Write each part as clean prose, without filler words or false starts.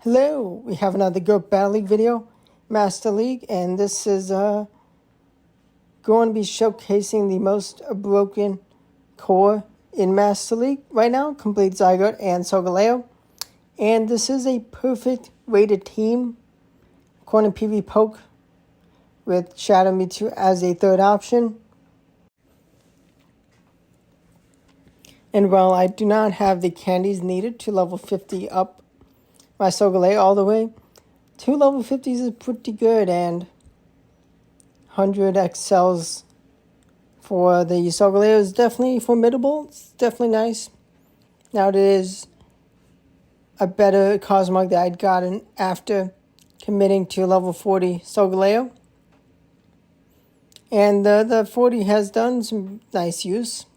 Hello, we have another Go Battle League video, Master League, and this is going to be showcasing the most broken core in Master League right now, complete Zygote and Solgaleo. And this is a perfect rated team, according to PV Poke, with Shadow Mewtwo as a third option. And while I do not have the candies needed to level 50 up my Solgaleo all the way, 2 level 50s is pretty good, and 100 XLs for the Solgaleo is definitely formidable. It's definitely nice. Now it is a better Cosmog that I'd gotten after committing to level 40 Solgaleo. And the 40 has done some nice use.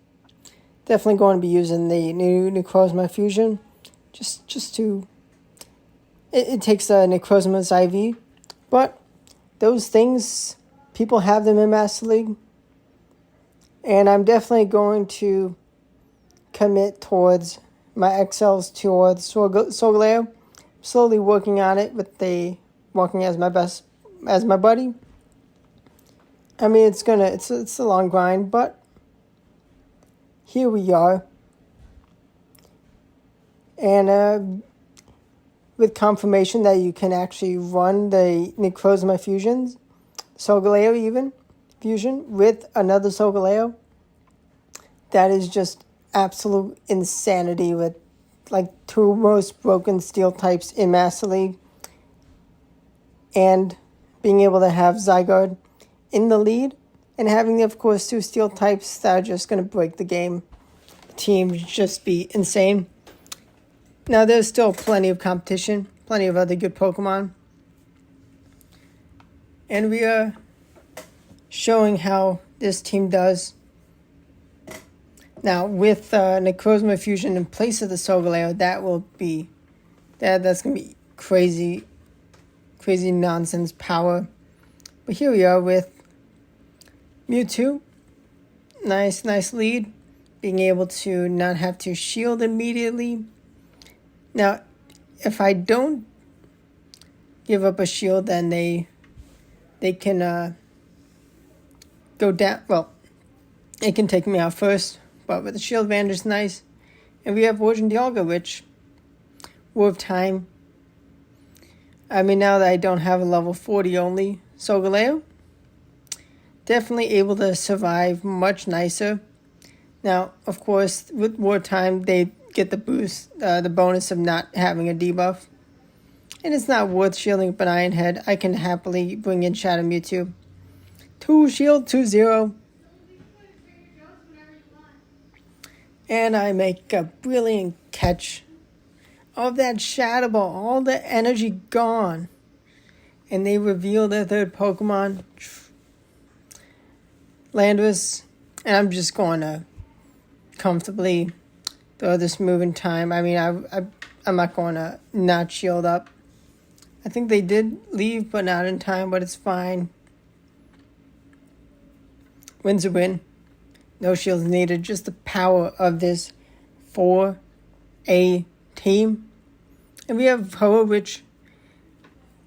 Definitely going to be using the new Necrozma Fusion just to... It takes a Necrozma's IV, but those things, people have them in Master League. And I'm definitely going to commit towards my XLs towards Solgaleo. Slowly working on it with walking as my buddy. I mean, it's a long grind, but here we are. And with confirmation that you can actually run the Necrozma fusions, Solgaleo even, fusion with another Solgaleo. That is just absolute insanity with like 2 most broken steel types in Master League. And being able to have Zygarde in the lead and having, of course, 2 steel types that are just going to break the game. The team just be insane. Now, there's still plenty of competition, plenty of other good Pokemon. And we are showing how this team does. Now, with Necrozma Fusion in place of the Solgaleo, that's going to be crazy nonsense power. But here we are with Mewtwo. Nice lead. Being able to not have to shield immediately. Now, if I don't give up a shield, then they can go down. Well, it can take me out first, but with the shield advantage is nice. And we have Origin Dialga, which worth time. I mean, now that I don't have a level 40 only Solgaleo, definitely able to survive much nicer. Now, of course, with war time, they get the boost, the bonus of not having a debuff. And it's not worth shielding up an Iron Head. I can happily bring in Shadow Mewtwo. 2 shield, 2-0. And I make a brilliant catch of that Shadow Ball. All the energy gone. And they reveal their third Pokemon, Landorus. And I'm just going to comfortably throw this move in time. I mean, I'm not going to not shield up. I think they did leave, but not in time, but it's fine. Win's a win. No shields needed. Just the power of this 4A team. And we have Hoa, which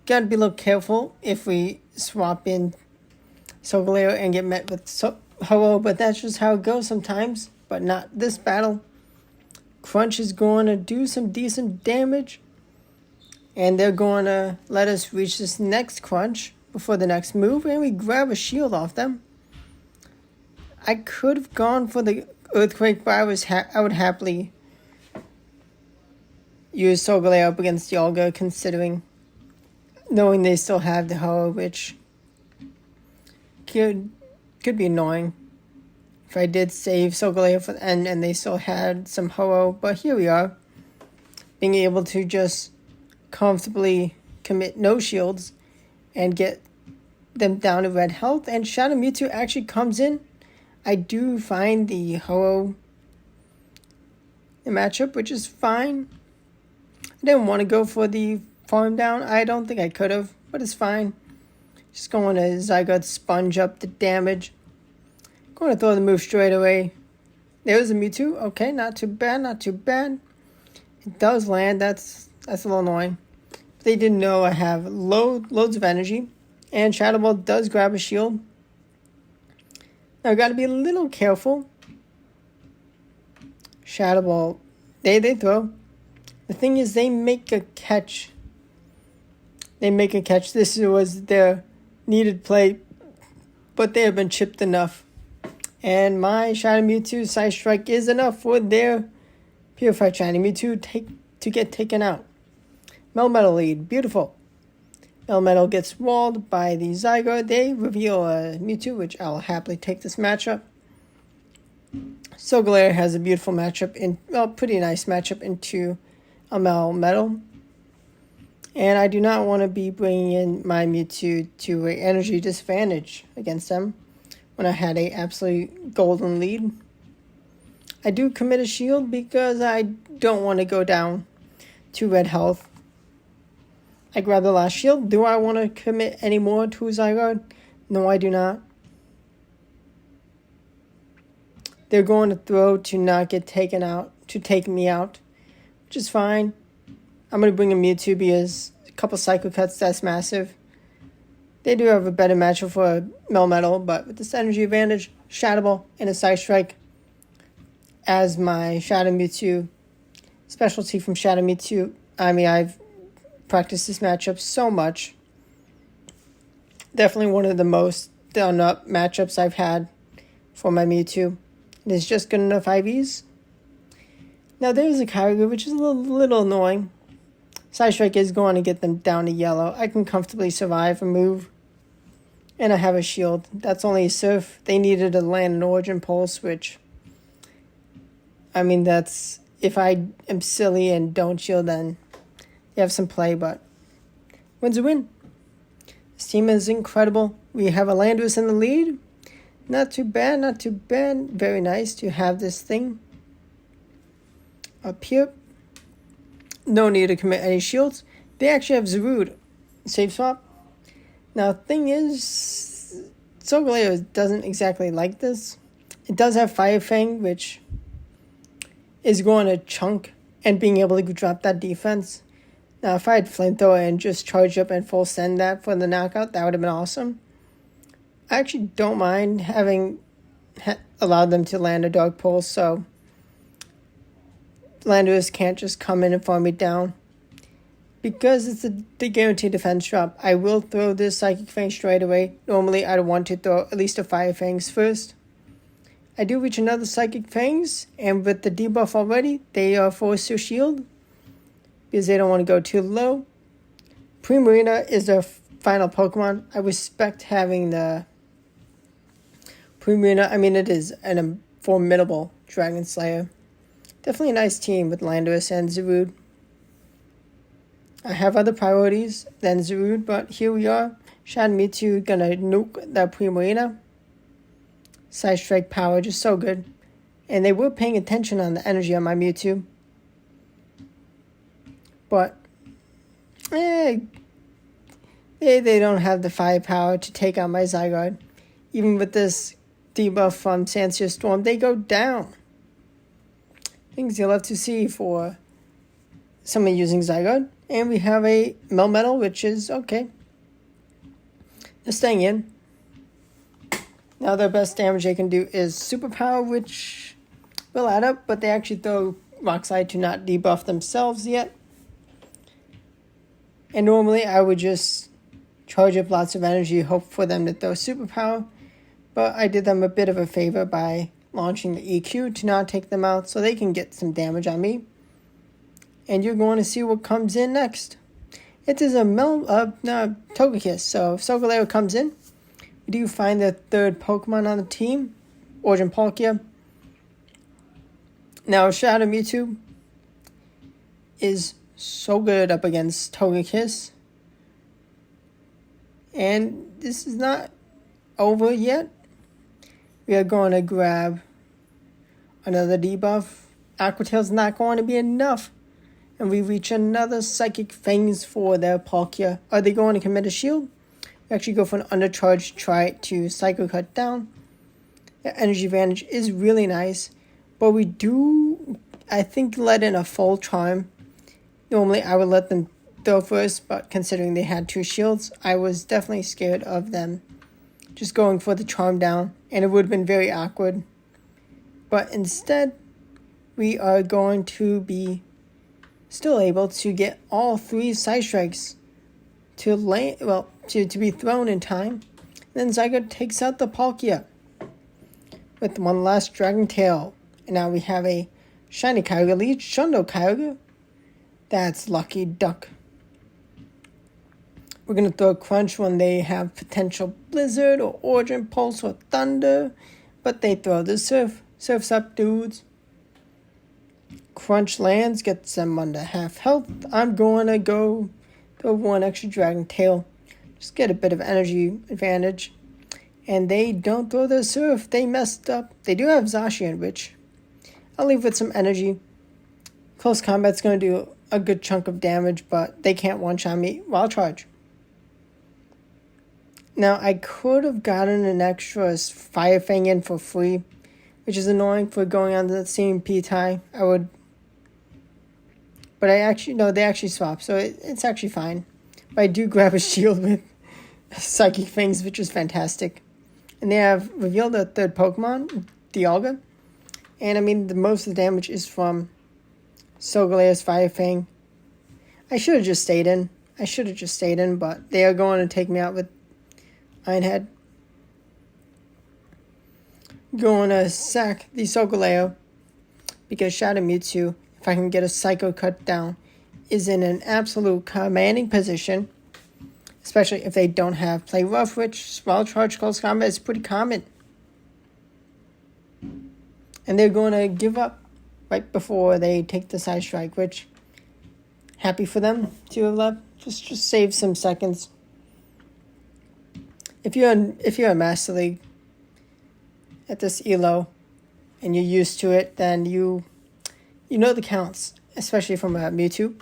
got to be a little careful if we swap in Solgaleo and get met with Hoa, but that's just how it goes sometimes, but not this battle. Crunch is going to do some decent damage, and they're going to let us reach this next Crunch before the next move, and we grab a shield off them. I could have gone for the Earthquake, but I would happily use Solgaleo up against Dialga, considering knowing they still have the Hoa, which could be annoying if I did save Solgaleo for the end and they still had some Ho-Oh. But here we are, being able to just comfortably commit no shields and get them down to red health. And Shadow Mewtwo actually comes in. I do find the Ho-Oh matchup, which is fine. I didn't want to go for the farm down. I don't think I could have, but it's fine. Just going to Zygote sponge up the damage. Going to throw the move straight away. There's a Mewtwo. Okay, not too bad, not too bad. It does land. That's a little annoying. they didn't know, I have loads of energy. And Shadow Ball does grab a shield. Now I gotta be a little careful. Shadow Ball, they throw. The thing is, they make a catch. This was their needed play, but they have been chipped enough. And my Shadow Mewtwo Side Strike is enough for their Purified Shiny Mewtwo to get taken out. Melmetal lead, beautiful. Melmetal gets walled by the Zygarde. They reveal a Mewtwo, which I'll happily take this matchup. Solgaleo has a beautiful matchup, pretty nice matchup into a Melmetal. And I do not want to be bringing in my Mewtwo to an energy disadvantage against them when I had a absolute golden lead. I do commit a shield because I don't want to go down to red health. I grab the last shield. Do I want to commit any more to Zygarde? No, I do not. They're going to throw to not get taken out, to take me out, which is fine. I'm going to bring a Mewtwo because a couple Psycho Cuts, that's massive. They do have a better matchup for a Melmetal, but with this energy advantage, Shadow Ball and a Side Strike as my Shadow Mewtwo specialty from Shadow Mewtwo. I mean, I've practiced this matchup so much. Definitely one of the most done up matchups I've had for my Mewtwo. It is just good enough IVs. Now there's a Kyogre, which is a little annoying. Side Strike is going to get them down to yellow. I can comfortably survive a move. And I have a shield. That's only a Surf. They needed to land an Origin Pulse, which, I mean, that's, if I am silly and don't shield, then you have some play, but wins a win. This team is incredible. We have a Landorus in the lead. Not too bad, not too bad. Very nice to have this thing up here. No need to commit any shields. They actually have Zarude. Save swap. Now, thing is, Solgaleo doesn't exactly like this. It does have Fire Fang, which is going to chunk and being able to drop that defense. Now, if I had Flamethrower and just charge up and full send that for the knockout, that would have been awesome. I actually don't mind having allowed them to land a Dark Pulse, so Landorus can't just come in and farm me down. Because it's the guaranteed defense drop, I will throw this Psychic Fang straight away. Normally, I'd want to throw at least a Fire Fangs first. I do reach another Psychic Fangs, and with the debuff already, they are forced to shield because they don't want to go too low. Primarina is their final Pokemon. I respect having the Primarina. I mean, it is a formidable Dragon Slayer. Definitely a nice team with Landorus and Zarude. I have other priorities than Zarude, but here we are. Shadow Mewtwo gonna nuke the Primarina. Side Strike power, just so good. And they were paying attention on the energy on my Mewtwo. But, they don't have the firepower to take out my Zygarde. Even with this debuff from Sansea Storm, they go down. Things you'll have to see for someone using Zygarde. And we have a Melmetal, which is okay. They're staying in. Now their best damage they can do is Superpower, which will add up, but they actually throw Rock Slide to not debuff themselves yet. And normally I would just charge up lots of energy, hope for them to throw Superpower, but I did them a bit of a favor by launching the EQ to not take them out so they can get some damage on me. And you're going to see what comes in next. It is a Togekiss. So if Solgaleo comes in, we do find the third Pokemon on the team, Origin Palkia. Now Shadow Mewtwo is so good up against Togekiss. And this is not over yet. We are going to grab another debuff. Aqua Tail's not going to be enough. And we reach another Psychic Fangs for their Palkia. Are they going to commit a shield? We actually go for an undercharge, try to Psycho Cut down. The energy advantage is really nice. But we do, I think, let in a full charm. Normally, I would let them throw first, but considering they had 2 shields, I was definitely scared of them just going for the charm down, and it would have been very awkward. But instead, we are going to be still able to get all 3 side strikes to land, to be thrown in time. Then Zygarde takes out the Palkia with one last Dragon Tail. And now we have a Shiny Kyogre lead, Shundo Kyogre. That's lucky duck. We're going to throw a Crunch when they have potential Blizzard or Origin Pulse or Thunder. But they throw the Surf. Surf's up, dudes. Crunch lands, gets them under half health. I'm going to go throw 1 extra Dragon Tail. Just get a bit of energy advantage. And they don't throw their Surf. They messed up. They do have Zacian, which I'll leave with some energy. Close Combat's going to do a good chunk of damage, but they can't one-shot me. Wild Charge. Now, I could have gotten an extra Fire Fang in for free, which is annoying for going on the same P-tie. But they actually swap, so it's actually fine. But I do grab a shield with Psychic Fangs, which is fantastic. And they have revealed a 3rd Pokemon, Dialga. And I mean, most of the damage is from Solgaleo's Fire Fang. I should have just stayed in. But they are going to take me out with Iron Head. Going to sack the Solgaleo because Shadow Mewtwo, if I can get a Psycho Cut down, is in an absolute commanding position. Especially if they don't have Play Rough, which Wild Charge Close Combat is pretty common. And they're going to give up right before they take the Side Strike, which, happy for them to have left. Just save some seconds. If you're in Master League at this ELO and you're used to it, then you know the counts, especially from Mewtwo.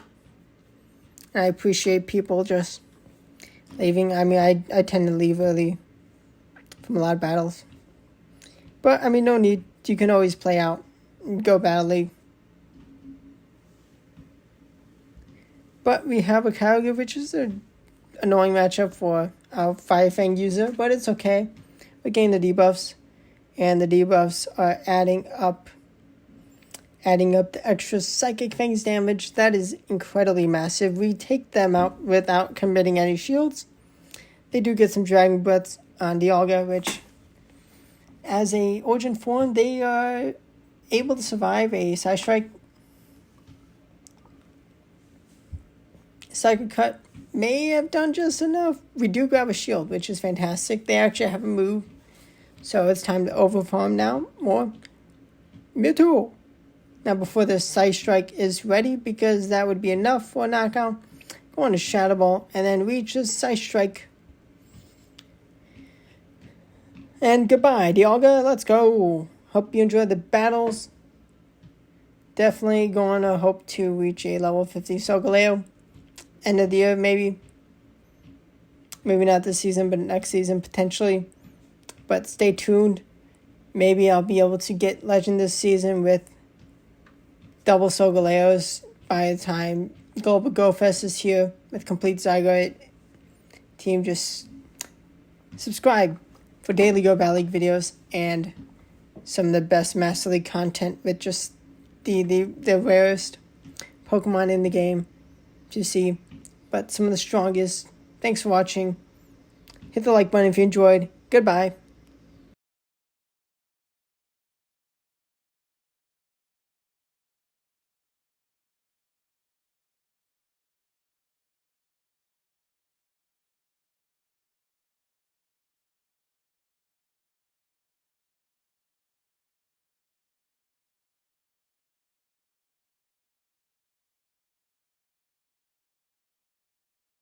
And I appreciate people just leaving. I mean, I tend to leave early from a lot of battles. But, I mean, no need. You can always play out and go Battle League. But we have a Kyogre, which is an annoying matchup for our Fire Fang user, but it's okay. We gain the debuffs, and the debuffs are adding up the extra Psychic Fangs damage. That is incredibly massive. We take them out without committing any shields. They do get some Dragon Breaths on Dialga, which, as a Origin form, they are able to survive a Side Strike. Psycho Cut may have done just enough. We do grab a shield, which is fantastic. They actually have a move, so it's time to overfarm now. More Mewtwo. Now, before the Side Strike is ready, because that would be enough for a knockout, go on to Shadow Ball, and then reach the Side Strike. And goodbye, Dialga. Let's go. Hope you enjoyed the battles. Definitely going to hope to reach a level 50 Solgaleo. End of the year, maybe. Maybe not this season, but next season, potentially. But stay tuned. Maybe I'll be able to get Legend this season with double Solgaleos by the time Global Go Fest is here with complete Zygarde team. Just subscribe for daily Go Battle League videos and some of the best Master League content with just the rarest Pokemon in the game to see, but some of the strongest. Thanks for watching. Hit the like button if you enjoyed. Goodbye.